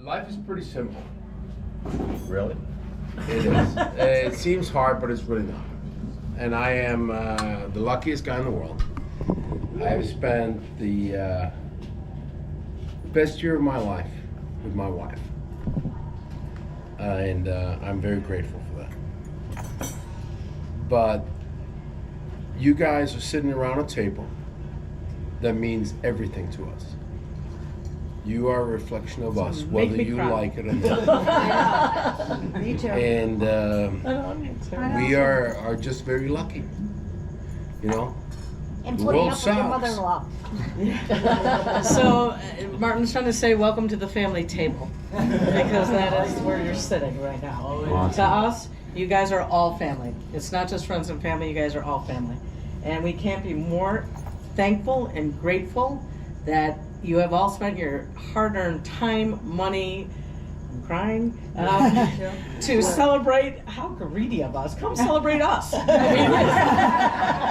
Life is pretty simple. Really? It is. It seems hard, but it's really not. And I am the luckiest guy in the world. I've spent the best year of my life with my wife. And I'm very grateful for that. But you guys are sitting around a table that means everything to us. You are a reflection of us, whether you like it or not. Yeah. Me too. And we are just very lucky, you know? And The putting world up with your sucks. mother-in-law. So Martin's trying to say welcome to the family table because that is where you're sitting right now. Awesome. To us, you guys are all family. It's not just friends and family, you guys are all family. And we can't be more thankful and grateful that you have all spent your hard-earned time, money, I'm crying, to celebrate. How greedy of us. Come celebrate us.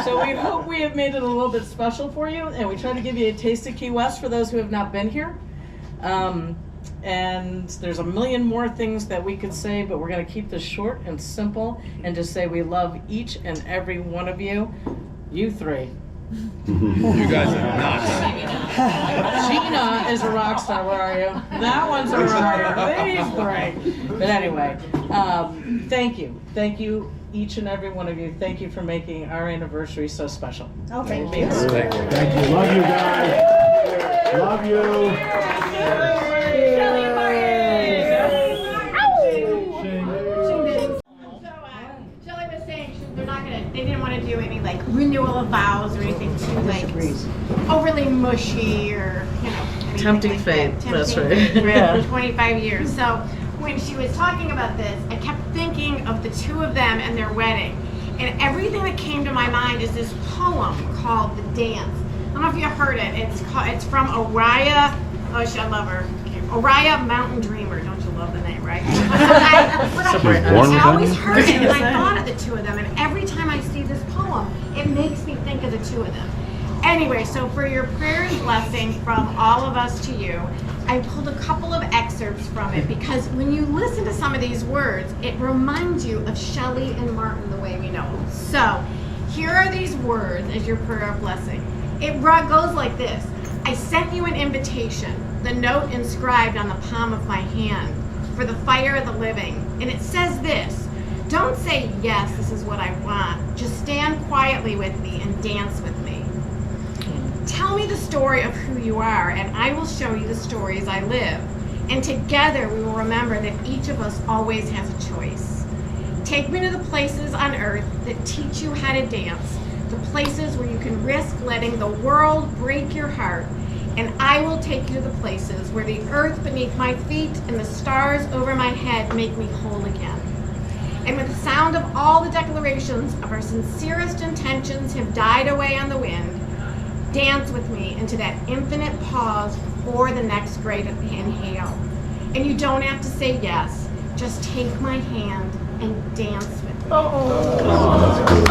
So we hope we have made it a little bit special for you, and we try to give you a taste of Key West for those who have not been here. And there's a million more things that we could say, but we're going to keep this short and simple and just say we love each and every one of you. You three. You guys are nuts. Gina is a rock star. Where are you? That one's a rock. These three. But anyway, thank you. Thank you, each and every one of you. Thank you for making our anniversary so special. Oh, thank you. Thank you. Thank you. Love you guys. Love you. Shelly Martin. Shelly was saying they didn't want to do any like renewal of vows or anything too like overly mushy or anything Tempting like fate. that. That's Tempting right. fate Yeah. for 25 years. So when she was talking about this, I kept thinking of the two of them and their wedding, and everything that came to my mind is this poem called "The Dance." I don't know if you heard it. It's from Oriah. Oh, I love her. Oriah Mountain Dreamer. Don't you love the name, right? I always heard it, and I thought of the two of them, and every time I see this poem, it makes me think of the two of them. Anyway, so for your prayer and blessing from all of us to you, I pulled a couple of excerpts from it because when you listen to some of these words, it reminds you of Shelly and Martin the way we know them. So here are these words as your prayer of blessing. It goes like this. I sent you an invitation, the note inscribed on the palm of my hand, for the fire of the living. And it says this: don't say, yes, this is what I want. Just stand quietly with me and dance with me. Tell me the story of who you are, and I will show you the stories I live. And together we will remember that each of us always has a choice. Take me to the places on earth that teach you how to dance, the places where you can risk letting the world break your heart, and I will take you to the places where the earth beneath my feet and the stars over my head make me whole again. And when the sound of all the declarations of our sincerest intentions have died away on the wind, dance with me into that infinite pause before the next great inhale. And you don't have to say yes, just take my hand and dance with me.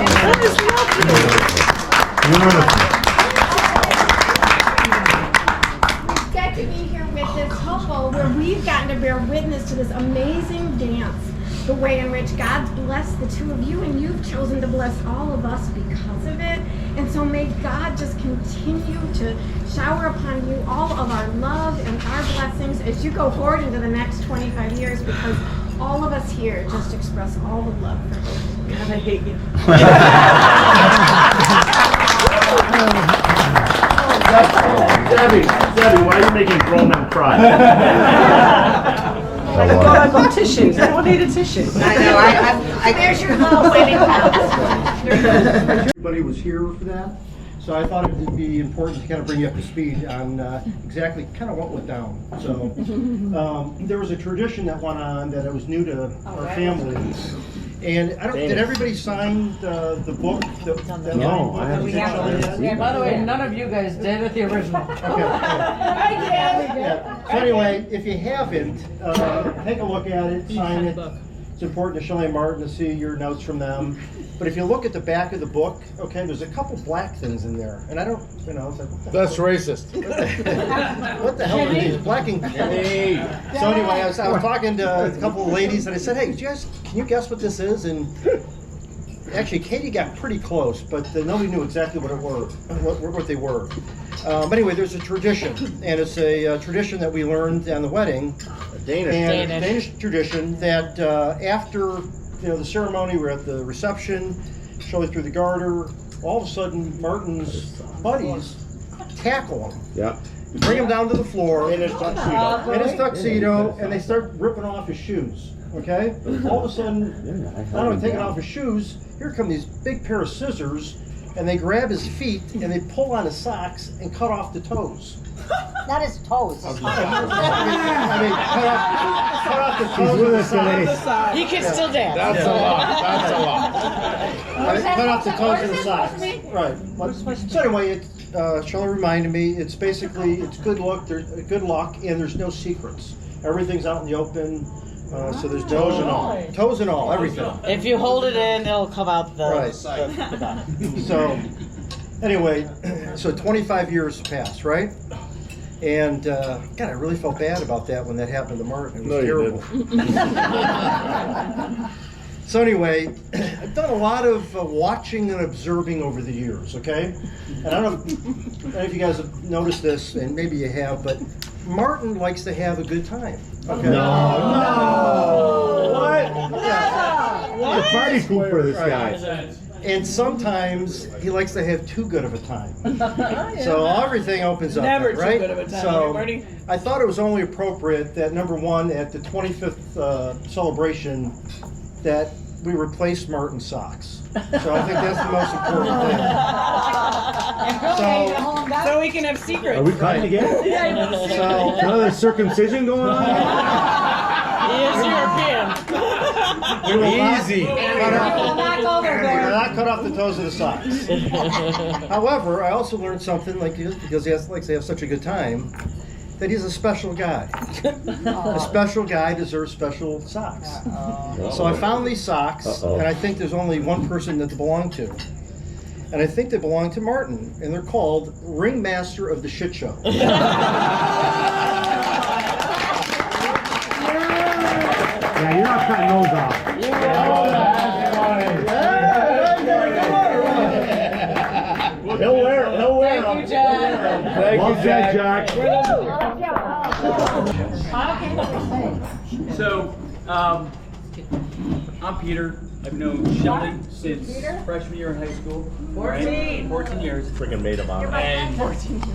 That is lovely. We get to be here with this couple where we've gotten to bear witness to this amazing dance, the way in which God's blessed the two of you, and you've chosen to bless all of us because of it. And so may God just continue to shower upon you all of our love and our blessings as you go forward into the next 25 years, because all of us here just express all the love for you. God, I hate you. Debbie, why are you making grown men cry? I thought I bought tissues. I don't need a tissue. I know. There's your little wedding vows. Everybody was here for that, so I thought it would be important to kind of bring you up to speed on exactly kind of what went down. So there was a tradition that went on that it was new to our family. And did everybody sign the book? No, I haven't. Yeah, by the way, none of you guys did at the original. Okay. Yeah. So anyway, if you haven't, take a look at it, sign it, It's important to Shelly Martin to see your notes from them. But if you look at the back of the book, okay, there's a couple black things in there. And I don't, it's like, what the That's hell? racist. What the hell are these black ink? So anyway, I was talking to a couple of ladies and I said, hey, can you guess what this is? And actually, Katie got pretty close, but nobody knew exactly what they were. But anyway, there's a tradition, and it's a tradition that we learned on the wedding. Danish tradition that after the ceremony, we're at the reception, Shelly through the garter. All of a sudden, Martin's buddies tackle him. Yeah. Bring him down to the floor In his tuxedo, and they start ripping off his shoes. Okay? All of a sudden, not only taking off his shoes, here come these big pair of scissors, and they grab his feet and they pull on his socks and cut off the toes. Not his toes. I mean, cut off the toes He's with of the us today. socks. He can still dance. That's a lot. That's a lot. I mean, cut off the toes of the socks. Right. So anyway, Shelly reminded me, it's basically, it's good luck, and there's no secrets. Everything's out in the open, so there's toes and all, everything. If you hold it in, it'll come out the. Right. So, anyway, so 25 years passed, right? And God, I really felt bad about that when that happened to Martin. It was terrible. So anyway, I've done a lot of watching and observing over the years, okay? And I don't know if you guys have noticed this, and maybe you have, but Martin likes to have a good time. Okay? No. What? Yeah. The party pooper, this guy. And sometimes he likes to have too good of a time. So everything opens up, Never then, right? too good of a time, So Marty. I thought it was only appropriate that number one, at the 25th celebration, that we replace Martin's socks. So I think that's the most important thing. So we can have secrets. Are we cutting again? So Another circumcision going on here? He is European. Easy. We'll not go there, we're Bear. not cut off the toes of the socks. However, I also learned something, because he likes to have such a good time, that he's a special guy. A special guy deserves special socks. So I found these socks, and I think there's only one person that they belong to. And I think they belong to Martin, and they're called Ringmaster of the Shit Show. Yeah, you're not cutting those off. He'll wear them. Thank you, John. Well said, Jack. So, I'm Peter. I've known Shelly since freshman year in high school. 14. 14 years. Freaking made him on. And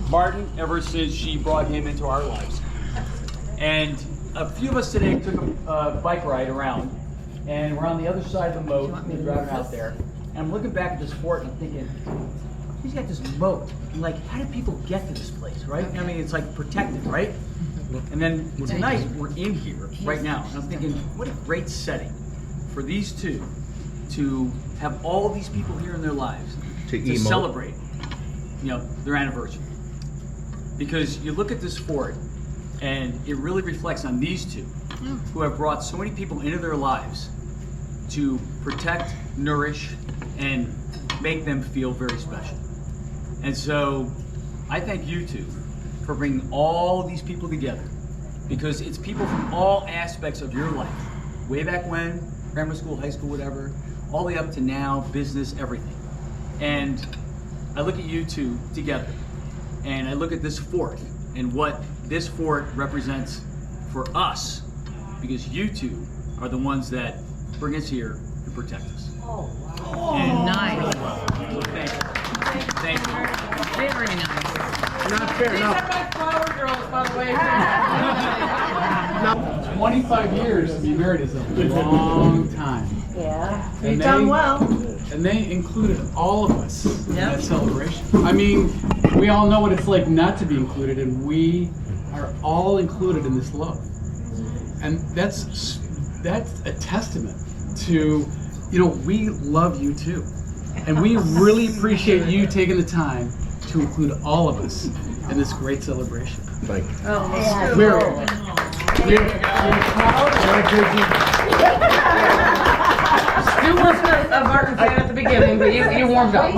Martin, ever since she brought him into our lives. And a few of us today took a bike ride around, and we're on the other side of the moat, we're driving out there. And I'm looking back at this fort and I'm thinking, he's got this moat. And like, how did people get to this place, right? I mean, it's like protected, right? And then tonight, we're in here right now. And I'm thinking, what a great setting for these two to have all these people here in their lives to celebrate, their anniversary. Because you look at this fort, and it really reflects on these two who have brought so many people into their lives to protect, nourish, and make them feel very special. And so I thank you two for bringing all these people together, because it's people from all aspects of your life, way back when, grammar school, high school, whatever, all the way up to now, business, everything. And I look at you two together, and I look at this fort and what this fort represents for us, because you two are the ones that bring us here to protect us. Oh, And nice. so thank you. Very nice. Not fair These enough. are my flower girls, by the way. 25 years to be married is a long time. Yeah. And You've done well. And they included all of us in that celebration. I mean, we all know what it's like not to be included, and we are all included in this love. And that's a testament to, we love you too. And we really appreciate you taking the time to include all of us in this great celebration. Thank you. We're proud. Stu wasn't a Martin fan at the beginning, but you warmed up.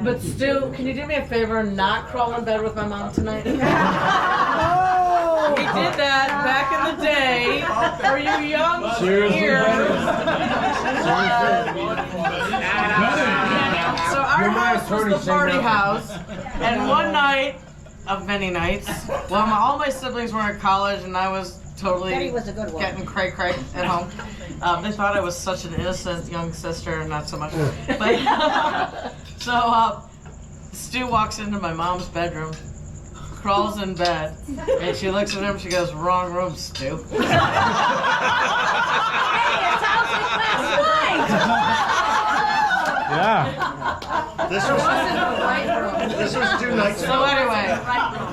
But Stu, can you do me a favor and not crawl in bed with my mom tonight? We did that back in the day for you young ears. So our house was the party house, and one night of many nights, well, all my siblings were in college, and I was totally Betty was a good one. getting cray-cray at home. They thought I was such an innocent young sister, and not so much. But so Stu walks into my mom's bedroom, crawls in bed, and she looks at him. She goes, "Wrong room, Stu." Yeah. This It wasn't the right room. was 2 nights So ago. anyway,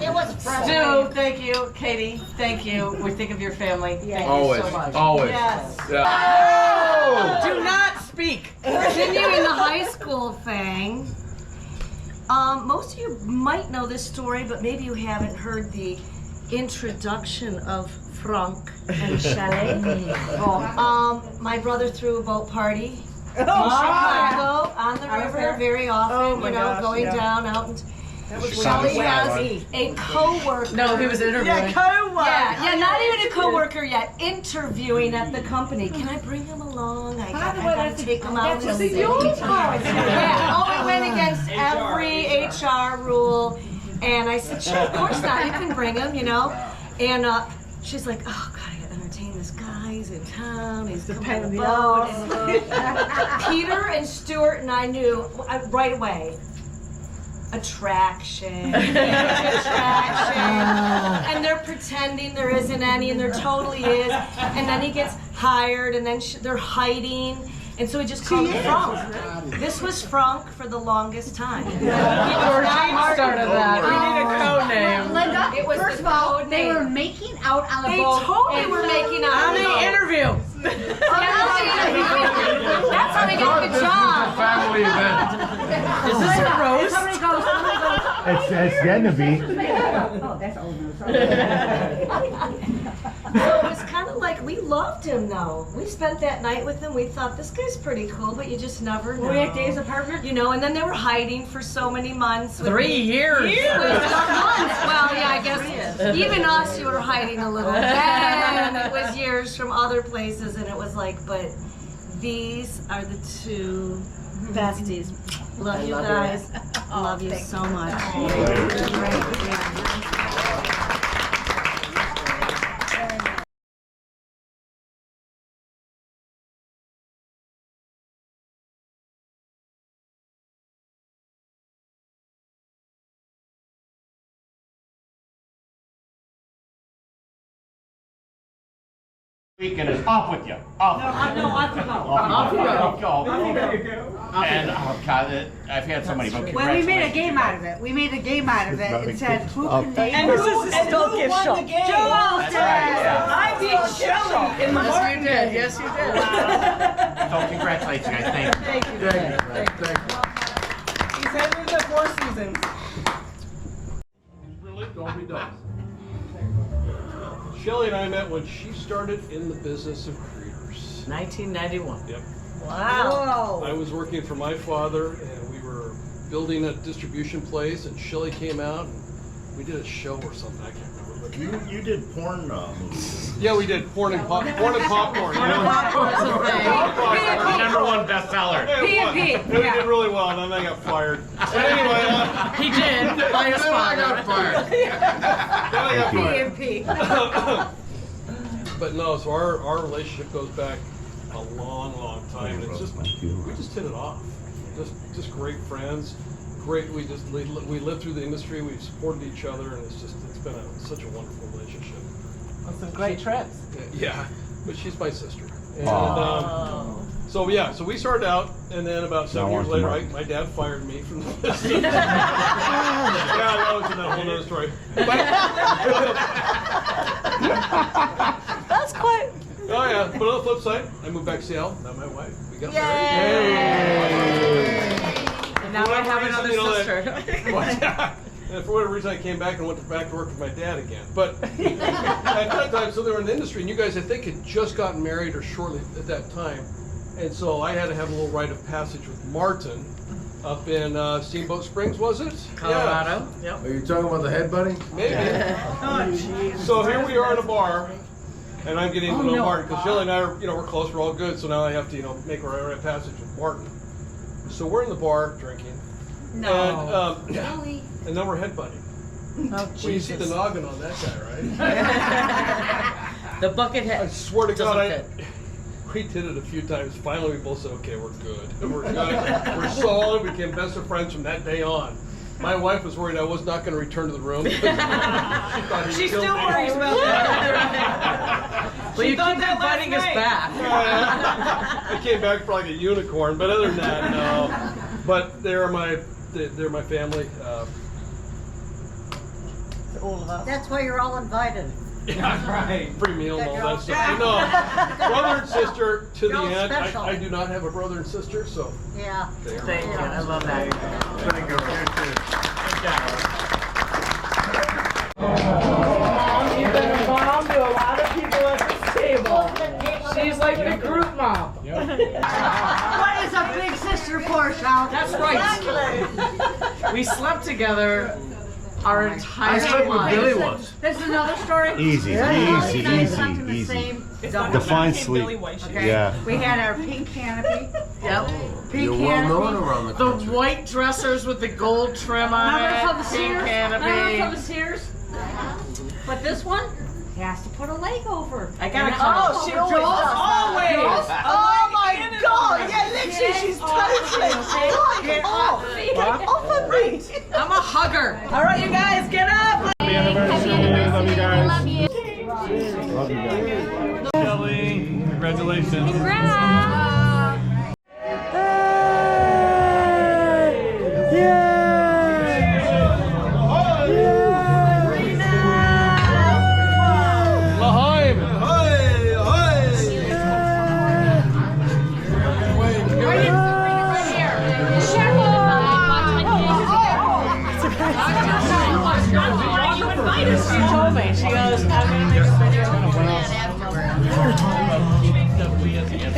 It was Stu, thank you. Katie, thank you. We think of your family. Thank Always, you so much. always. Yes. Yeah. Do not speak. Continuing the high school thing, most of you might know this story, but maybe you haven't heard the introduction of Frank and Shelly. My brother threw a boat party in Chicago on the river very often, going down out and Shelly has a co-worker. No, he was interviewing. Yeah, not even a co-worker yet, interviewing at the company. Can I bring him along? I gotta take him out. That's your part. Yeah, oh, it went against every HR rule. And I said, sure, of course not. You can bring him, And she's like, oh, God, I gotta entertain this guy. He's in town. He's coming on the boat. And Peter and Stuart and I knew right away. Attraction. And they're pretending there isn't any, and there totally is. And then he gets hired, and then they're hiding. And so we just called him Frank. This was Frank for the longest time. Georgine started that. We need a code name. Linda, It was first the of all, code they name. were making out on the They boat. totally were making out On on the the boat. interview. That's how they got the job. Family event. Is this a roast? Somebody goes. It's getting to be. Oh, that's old news. So it was kind of like, we loved him though. We spent that night with him. We thought, this guy's pretty cool, but you just never know. We had days apart. And then they were hiding for so many months. 3 years. Well, yeah, I guess even us, you were hiding a little. Then it was years from other places, and it was like, but these are the two besties. Love you guys. Love you so much. Weekend is off with you. Off. No, I forgot. Off you go. And oh God, I've had so many. But Well, we made a game out of it. We made a game out of it and said, who can name And this is still gift shop. Joel That's right, yeah. I beat Shelly in the Yes, you did. Yes, you did. So congratulations, guys. Thank you. He's headed to 4 seasons. Really? Don't be done. Shelly and I met when she started in the business of creators. 1991. Yep. Wow. I was working for my father, and we were building a distribution place, and Shelly came out, and we did a show or something. I can't remember. But You did porn movies. yeah, we did porn and popcorn. Popcorn's a thing. #1 bestseller. And we did really well, and then I got fired. But anyway, He did. By his father. But no, so our relationship goes back a long, long time. And it's just we just hit it off. Just great friends. Great. We lived through the industry. We've supported each other, and it's been such a wonderful relationship. On some great trips. Yeah, but she's my sister. And so we started out, and then about 7 years later, my dad fired me from the business. Yeah, that was a whole other story. That's quite. Oh yeah, but on the flip side, I moved back to Seattle. Met my wife. We got married. And now I have another sister. And for whatever reason, I came back and went back to work with my dad again. But at that time, so they were in the industry, and you guys, I think, had just gotten married or shortly at that time. And so I had to have a little rite of passage with Martin up in Steamboat Springs, was it? Colorado. Yep. Are you talking about the headbutting? Maybe. Oh, jeez. So here we are in a bar, and I'm getting to know Martin, because Shelly and I are, we're close, we're all good, so now I have to, make a rite of passage with Martin. So we're in the bar drinking. No. And, and then we're headbutting. Oh, Well, you see the Jesus. noggin on that guy, right? The bucket head. I swear to God, doesn't fit. we did it a few times. Finally, we both said, okay, we're good. We're good. We're solid. We became best of friends from that day on. My wife was worried I was not going to return to the room. She thought he She killed still me. worries about that. Well, you thought keep that last inviting us night. back. I came back for like a unicorn, but other than that, no. But they're my family. That's why you're all invited. Yeah, right. Free meal and all that stuff. Brother and sister to the You're all end. special. I do not have a brother and sister, so Yeah. they are. Thank you. I love that. Thank you. Mom, you've been a mom to a lot of people at this table. She's like the group mom. What is a big sister for, Shal? That's right. We slept together our entire I slept with lives. Billy once. This is another story. Easy, You guys easy, slept in the easy. same double. Define sleep. Okay. Yeah. We had our pink canopy. Yep. Pink You're well known canopy. around the The country. white dressers with the gold trim on Remember it. from the Pink Sears? Remember from the canopy. Sears? But this one has to put a leg over. I got a Oh, couple. she always does. Always. Oh my God! Yeah, literally, she's touching. Get off. Off of me. I'm a hugger. All right, you guys, get up. Happy anniversary. Love you guys. Love you. Love you guys. Shelly, congratulations. Laheim! She told me. She goes, I'm gonna make a video.